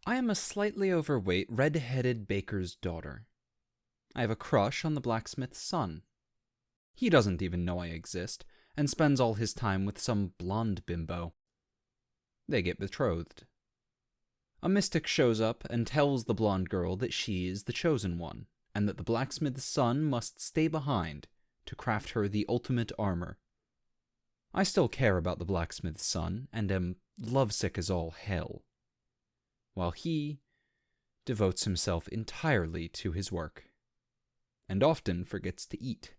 I am a slightly overweight, red-headed baker's daughter. I have a crush on the blacksmith's son. He doesn't even know I exist, and spends all his time with some blonde bimbo. They get betrothed. A mystic shows up and tells the blonde girl that she is the chosen one, and that the blacksmith's son must stay behind to craft her the ultimate armor. I still care about the blacksmith's son, and am lovesick as all hell, while he devotes himself entirely to his work, and often forgets to eat.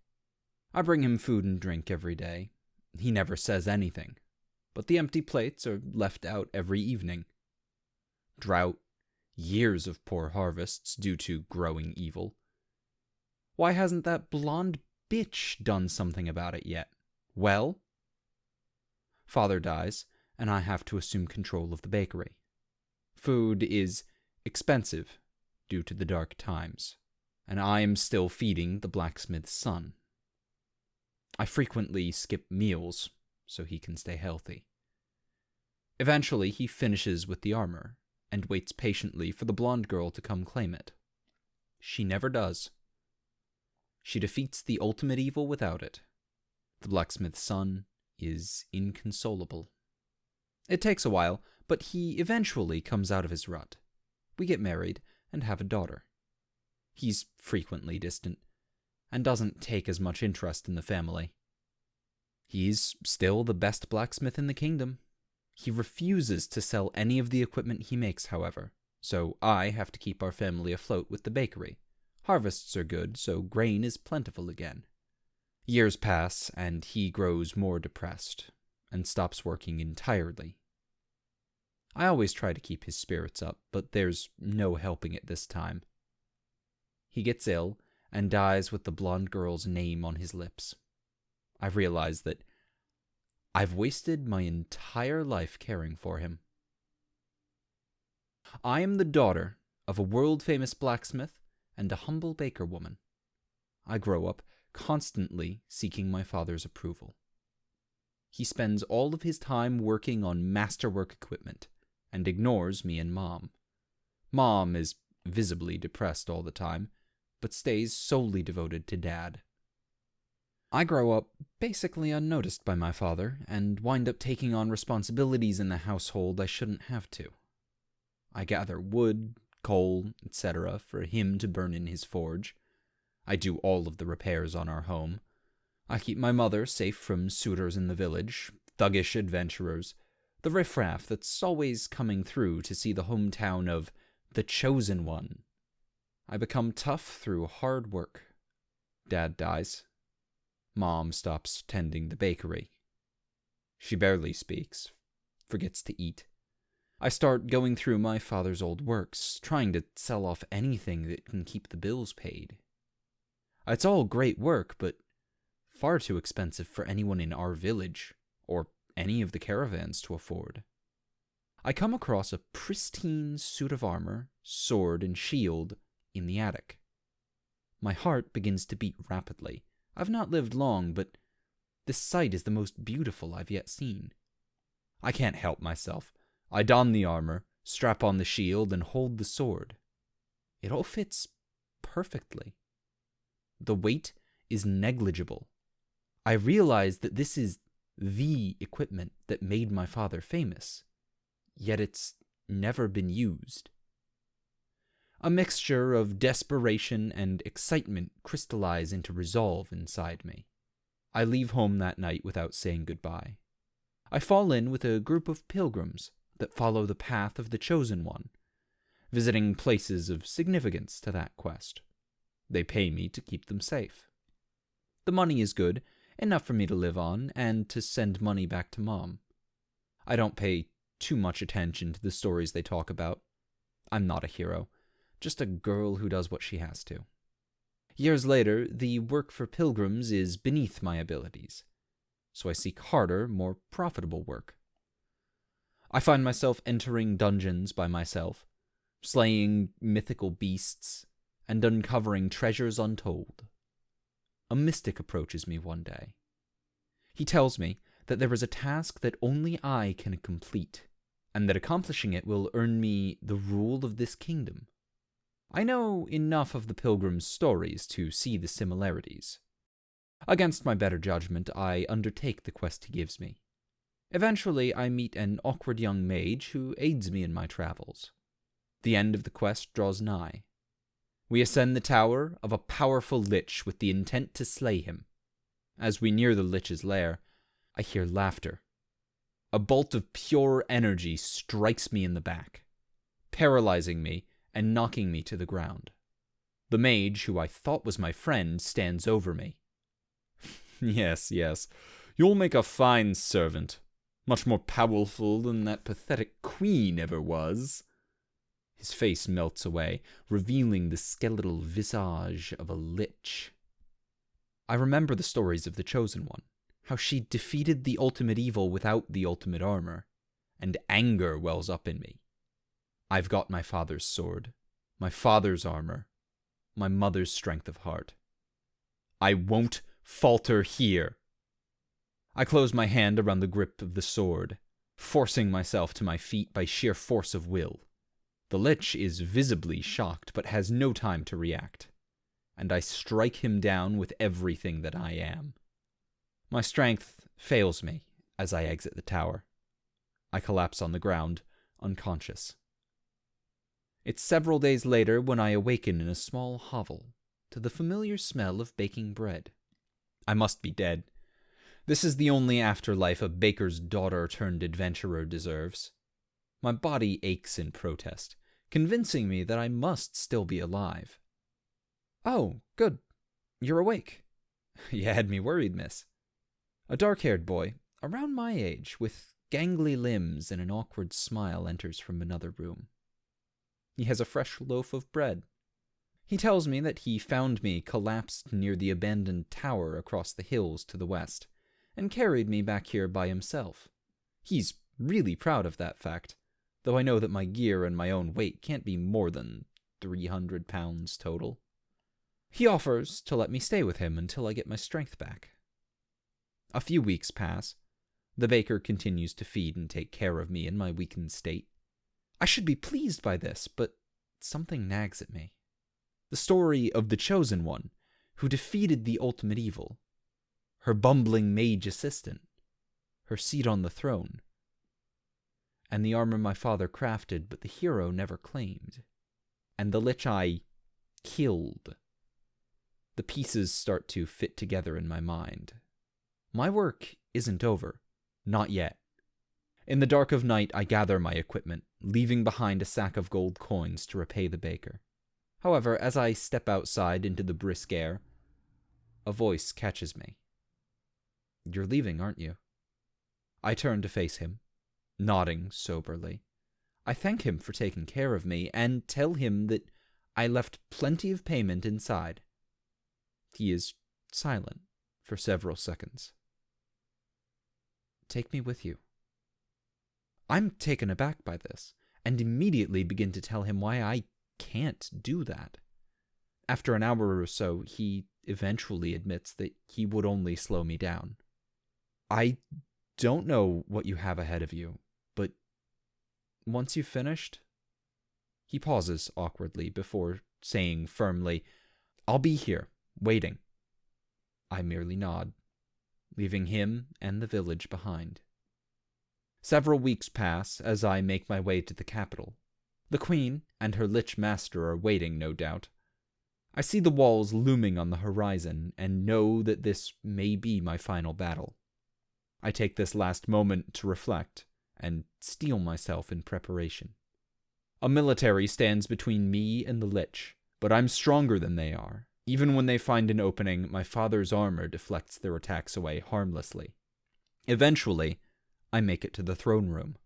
I bring him food and drink every day. He never says anything, but the empty plates are left out every evening. Drought, years of poor harvests due to growing evil. Why hasn't that blonde bitch done something about it yet? Well, father dies, and I have to assume control of the bakery. Food is expensive due to the dark times, and I am still feeding the blacksmith's son. I frequently skip meals so he can stay healthy. Eventually, he finishes with the armor and waits patiently for the blonde girl to come claim it. She never does. She defeats the ultimate evil without it. The blacksmith's son is inconsolable. It takes a while, but he eventually comes out of his rut. We get married and have a daughter. He's frequently distant, and doesn't take as much interest in the family. He's still the best blacksmith in the kingdom. He refuses to sell any of the equipment he makes, however, so I have to keep our family afloat with the bakery. Harvests are good, so grain is plentiful again. Years pass, and he grows more depressed, and stops working entirely. I always try to keep his spirits up, but there's no helping it this time. He gets ill, and dies with the blonde girl's name on his lips. I realize that I've wasted my entire life caring for him. I am the daughter of a world-famous blacksmith and a humble baker woman. I grow up constantly seeking my father's approval. He spends all of his time working on masterwork equipment and ignores me and Mom. Mom is visibly depressed all the time, but stays solely devoted to Dad. I grow up basically unnoticed by my father, and wind up taking on responsibilities in the household I shouldn't have to. I gather wood, coal, etc. for him to burn in his forge. I do all of the repairs on our home. I keep my mother safe from suitors in the village, thuggish adventurers, the riffraff that's always coming through to see the hometown of the chosen one. I become tough through hard work. Dad dies. Mom stops tending the bakery. She barely speaks, forgets to eat. I start going through my father's old works, trying to sell off anything that can keep the bills paid. It's all great work, but far too expensive for anyone in our village, or any of the caravans to afford. I come across a pristine suit of armor, sword, and shield in the attic. My heart begins to beat rapidly. I've not lived long, but this sight is the most beautiful I've yet seen. I can't help myself. I don the armor, strap on the shield, and hold the sword. It all fits perfectly. The weight is negligible. I realize that this is the equipment that made my father famous, yet it's never been used. A mixture of desperation and excitement crystallize into resolve inside me. I leave home that night without saying goodbye. I fall in with a group of pilgrims that follow the path of the chosen one, visiting places of significance to that quest. They pay me to keep them safe. The money is good, enough for me to live on, and to send money back to Mom. I don't pay too much attention to the stories they talk about. I'm not a hero, just a girl who does what she has to. Years later, the work for pilgrims is beneath my abilities, so I seek harder, more profitable work. I find myself entering dungeons by myself, slaying mythical beasts, and uncovering treasures untold. A mystic approaches me one day. He tells me that there is a task that only I can complete, and that accomplishing it will earn me the rule of this kingdom. I know enough of the pilgrims' stories to see the similarities. Against my better judgment, I undertake the quest he gives me. Eventually, I meet an awkward young mage who aids me in my travels. The end of the quest draws nigh. We ascend the tower of a powerful lich with the intent to slay him. As we near the lich's lair, I hear laughter. A bolt of pure energy strikes me in the back, paralyzing me and knocking me to the ground. The mage, who I thought was my friend, stands over me. Yes, you'll make a fine servant. Much more powerful than that pathetic queen ever was. His face melts away, revealing the skeletal visage of a lich. I remember the stories of the Chosen One, how she defeated the ultimate evil without the ultimate armor, and anger wells up in me. I've got my father's sword, my father's armor, my mother's strength of heart. I won't falter here. I close my hand around the grip of the sword, forcing myself to my feet by sheer force of will. The lich is visibly shocked, but has no time to react, and I strike him down with everything that I am. My strength fails me as I exit the tower. I collapse on the ground, unconscious. It's several days later when I awaken in a small hovel to the familiar smell of baking bread. I must be dead. This is the only afterlife a baker's daughter turned adventurer deserves. My body aches in protest, convincing me that I must still be alive. Oh, good. You're awake. You had me worried, miss. A dark-haired boy, around my age, with gangly limbs and an awkward smile, enters from another room. He has a fresh loaf of bread. He tells me that he found me collapsed near the abandoned tower across the hills to the west, and carried me back here by himself. He's really proud of that fact, though I know that my gear and my own weight can't be more than 300 pounds total. He offers to let me stay with him until I get my strength back. A few weeks pass. The baker continues to feed and take care of me in my weakened state. I should be pleased by this, but something nags at me. The story of the Chosen One, who defeated the ultimate evil. Her bumbling mage assistant. Her seat on the throne. And the armor my father crafted, but the hero never claimed. And the lich I killed. The pieces start to fit together in my mind. My work isn't over. Not yet. In the dark of night, I gather my equipment, leaving behind a sack of gold coins to repay the baker. However, as I step outside into the brisk air, a voice catches me. You're leaving, aren't you? I turn to face him, nodding soberly. I thank him for taking care of me, and tell him that I left plenty of payment inside. He is silent for several seconds. Take me with you. I'm taken aback by this, and immediately begin to tell him why I can't do that. After an hour or so, he eventually admits that he would only slow me down. I don't know what you have ahead of you, but once you've finished... He pauses awkwardly before saying firmly, I'll be here, waiting. I merely nod, leaving him and the village behind. Several weeks pass as I make my way to the capital. The queen and her lich master are waiting, no doubt. I see the walls looming on the horizon and know that this may be my final battle. I take this last moment to reflect and steel myself in preparation. A military stands between me and the lich, but I'm stronger than they are. Even when they find an opening, my father's armor deflects their attacks away harmlessly. Eventually, I make it to the throne room.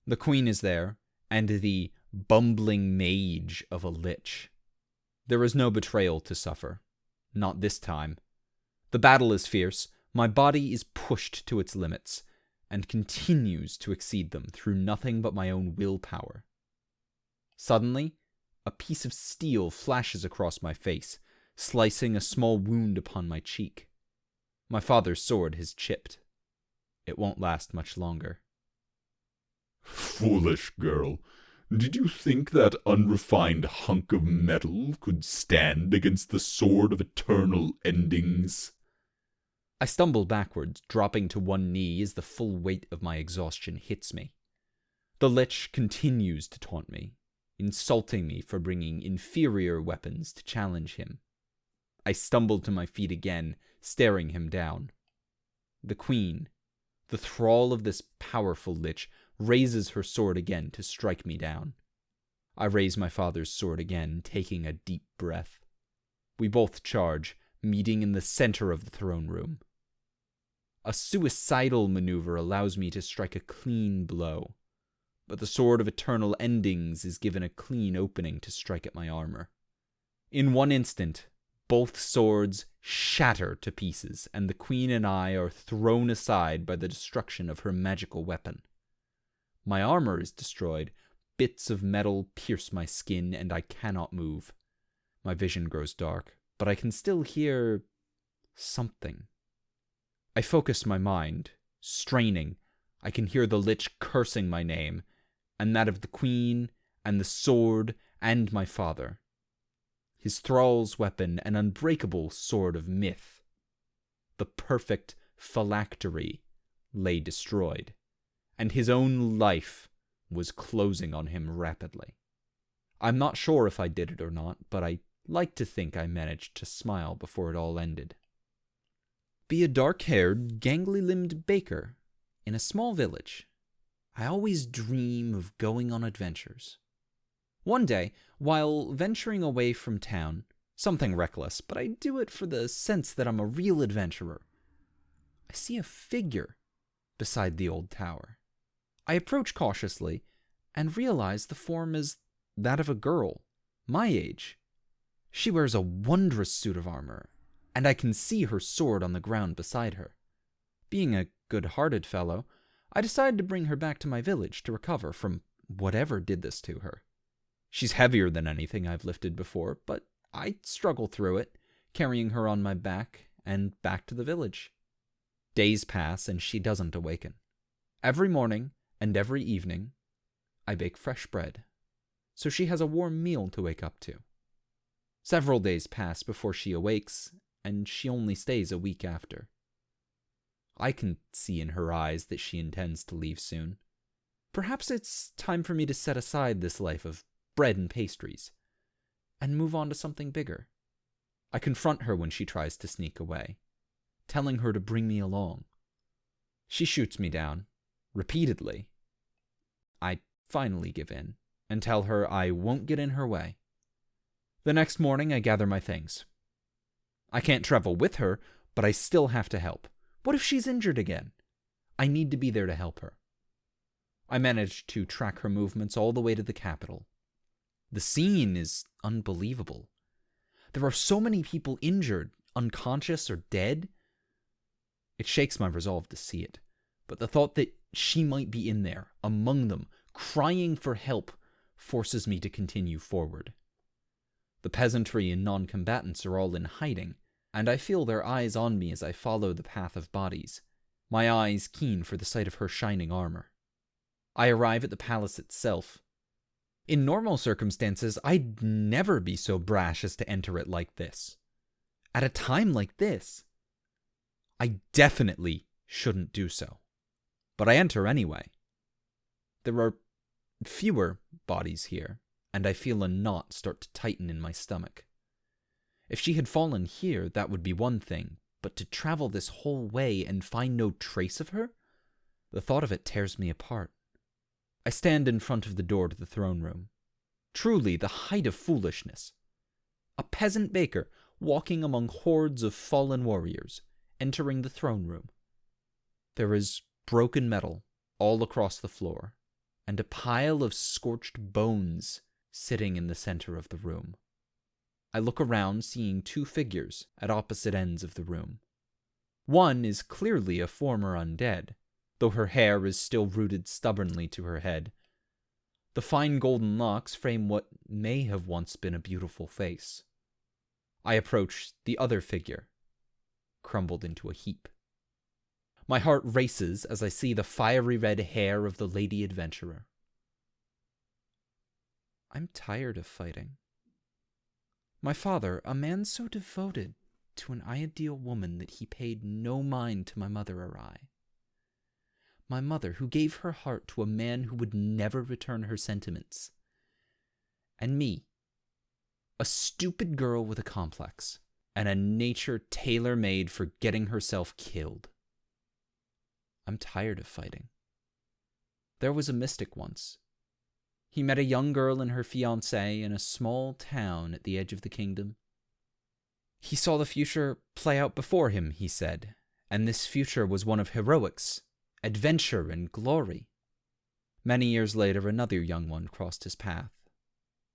The queen is there, and the bumbling mage of a lich. There is no betrayal to suffer. Not this time. The battle is fierce. My body is pushed to its limits, and continues to exceed them through nothing but my own willpower. Suddenly, a piece of steel flashes across my face, slicing a small wound upon my cheek. My father's sword has chipped. It won't last much longer. Foolish girl, did you think that unrefined hunk of metal could stand against the sword of eternal endings? I stumble backwards, dropping to one knee as the full weight of my exhaustion hits me. The Lich continues to taunt me, insulting me for bringing inferior weapons to challenge him. I stumble to my feet again, staring him down. The Queen, the thrall of this powerful Lich, raises her sword again to strike me down. I raise my father's sword again, taking a deep breath. We both charge, meeting in the center of the throne room. A suicidal maneuver allows me to strike a clean blow, but the sword of eternal endings is given a clean opening to strike at my armor. In one instant, both swords shatter to pieces, and the Queen and I are thrown aside by the destruction of her magical weapon. My armor is destroyed, bits of metal pierce my skin, and I cannot move. My vision grows dark, but I can still hear something. I focus my mind, straining. I can hear the Lich cursing my name, and that of the Queen, and the sword, and my father. His thrall's weapon, an unbreakable sword of myth. The perfect phylactery lay destroyed, and his own life was closing on him rapidly. I'm not sure if I did it or not, but I like to think I managed to smile before it all ended. Be a dark-haired, gangly-limbed baker in a small village. I always dream of going on adventures. One day, while venturing away from town, something reckless, but I do it for the sense that I'm a real adventurer, I see a figure beside the old tower. I approach cautiously and realize the form is that of a girl, my age. She wears a wondrous suit of armor, and I can see her sword on the ground beside her. Being a good-hearted fellow, I decide to bring her back to my village to recover from whatever did this to her. She's heavier than anything I've lifted before, but I struggle through it, carrying her on my back and back to the village. Days pass and she doesn't awaken. Every morning and every evening, I bake fresh bread, so she has a warm meal to wake up to. Several days pass before she awakes, and she only stays a week after. I can see in her eyes that she intends to leave soon. Perhaps it's time for me to set aside this life of bread and pastries, and move on to something bigger. I confront her when she tries to sneak away, telling her to bring me along. She shoots me down, repeatedly. I finally give in, and tell her I won't get in her way. The next morning I gather my things. I can't travel with her, but I still have to help. What if she's injured again? I need to be there to help her. I manage to track her movements all the way to the capital. The scene is unbelievable. There are so many people injured, unconscious, or dead. It shakes my resolve to see it, but the thought that she might be in there, among them, crying for help, forces me to continue forward. The peasantry and non-combatants are all in hiding, and I feel their eyes on me as I follow the path of bodies, my eyes keen for the sight of her shining armor. I arrive at the palace itself. In normal circumstances, I'd never be so brash as to enter it like this. At a time like this, I definitely shouldn't do so. But I enter anyway. There are fewer bodies here, and I feel a knot start to tighten in my stomach. If she had fallen here, that would be one thing, but to travel this whole way and find no trace of her? The thought of it tears me apart. I stand in front of the door to the throne room. Truly the height of foolishness. A peasant baker walking among hordes of fallen warriors, entering the throne room. There is broken metal all across the floor, and a pile of scorched bones sitting in the center of the room. I look around, seeing two figures at opposite ends of the room. One is clearly a former undead, though her hair is still rooted stubbornly to her head. The fine golden locks frame what may have once been a beautiful face. I approach the other figure, crumbled into a heap. My heart races as I see the fiery red hair of the lady adventurer. I'm tired of fighting. My father, a man so devoted to an ideal woman that he paid no mind to my mother or I. My mother, who gave her heart to a man who would never return her sentiments. And me, a stupid girl with a complex, and a nature tailor-made for getting herself killed. I'm tired of fighting. There was a mystic once. He met a young girl and her fiancé in a small town at the edge of the kingdom. He saw the future play out before him, he said, and this future was one of heroics, adventure, and glory. Many years later, another young one crossed his path.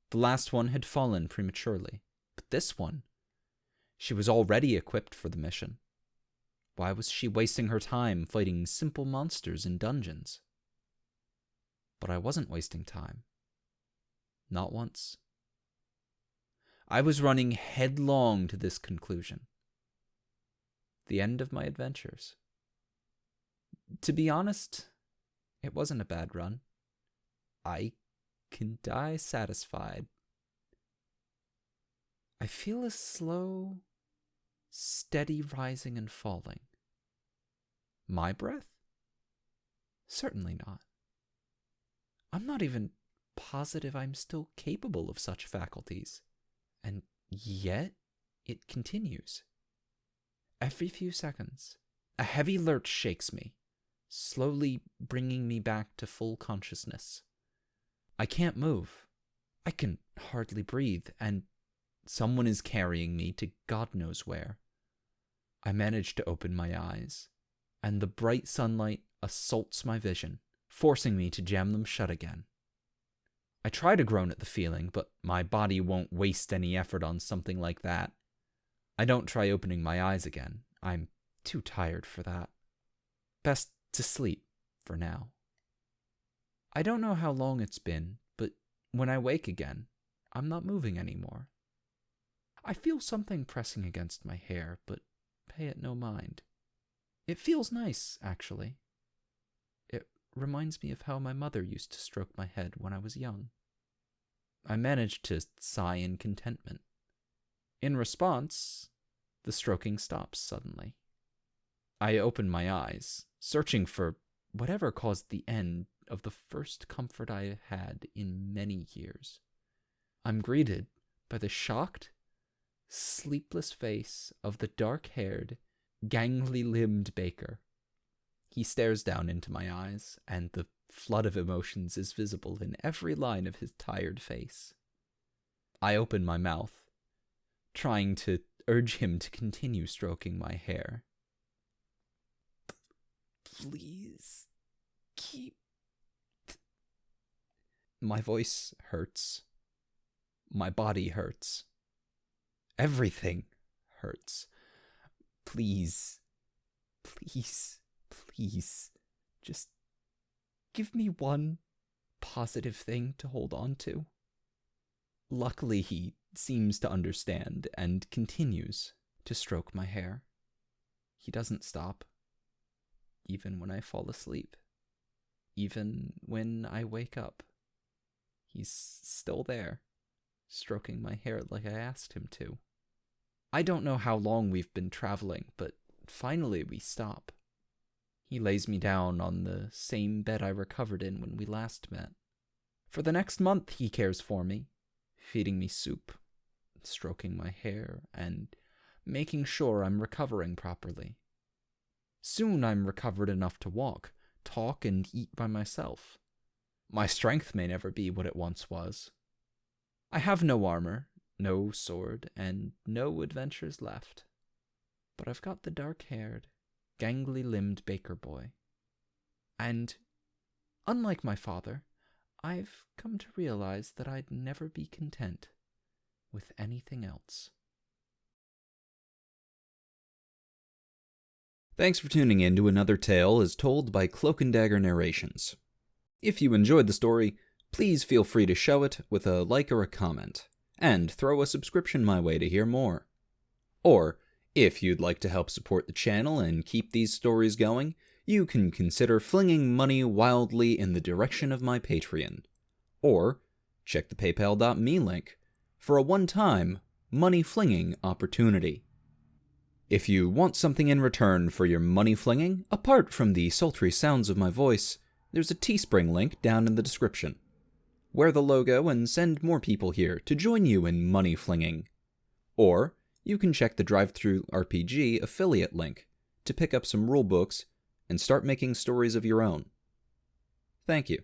The last one had fallen prematurely, but this one, she was already equipped for the mission. Why was she wasting her time fighting simple monsters in dungeons? But I wasn't wasting time. Not once. I was running headlong to this conclusion. The end of my adventures. To be honest, it wasn't a bad run. I can die satisfied. I feel a slow, steady rising and falling. My breath? Certainly not. I'm not even positive I'm still capable of such faculties. And yet, it continues. Every few seconds, a heavy lurch shakes me, slowly bringing me back to full consciousness. I can't move. I can hardly breathe, and someone is carrying me to God knows where. I manage to open my eyes, and the bright sunlight assaults my vision, forcing me to jam them shut again. I try to groan at the feeling, but my body won't waste any effort on something like that. I don't try opening my eyes again. I'm too tired for that. Best to sleep for now. I don't know how long it's been, but when I wake again, I'm not moving anymore. I feel something pressing against my hair, but pay it no mind. It feels nice, actually. It reminds me of how my mother used to stroke my head when I was young. I managed to sigh in contentment. In response, the stroking stops suddenly. I open my eyes, searching for whatever caused the end of the first comfort I have had in many years. I'm greeted by the shocked, sleepless face of the dark-haired, gangly-limbed baker. He stares down into my eyes, and the flood of emotions is visible in every line of his tired face. I open my mouth, trying to urge him to continue stroking my hair. Please, keep... My voice hurts. My body hurts. Everything hurts. Please, please, please, just give me one positive thing to hold on to. Luckily, he seems to understand and continues to stroke my hair. He doesn't stop, even when I fall asleep, even when I wake up. He's still there, stroking my hair like I asked him to. I don't know how long we've been traveling, but finally we stop. He lays me down on the same bed I recovered in when we last met. For the next month he cares for me, feeding me soup, stroking my hair, and making sure I'm recovering properly. Soon I'm recovered enough to walk, talk, and eat by myself. My strength may never be what it once was. I have no armor, no sword, and no adventures left. But I've got the dark-haired, gangly-limbed baker boy. And, unlike my father, I've come to realize that I'd never be content with anything else. Thanks for tuning in to another tale as told by Cloak and Dagger Narrations. If you enjoyed the story, please feel free to show it with a like or a comment, and throw a subscription my way to hear more. Or, If you'd like to help support the channel and keep these stories going, you can consider flinging money wildly in the direction of my Patreon. Or check the paypal.me link for a one-time money flinging opportunity. If you want something in return for your money flinging, apart from the sultry sounds of my voice, there's a Teespring link down in the description. Wear the logo and send more people here to join you in money flinging. Or you can check the Drive-Thru RPG affiliate link to pick up some rulebooks and start making stories of your own. Thank you.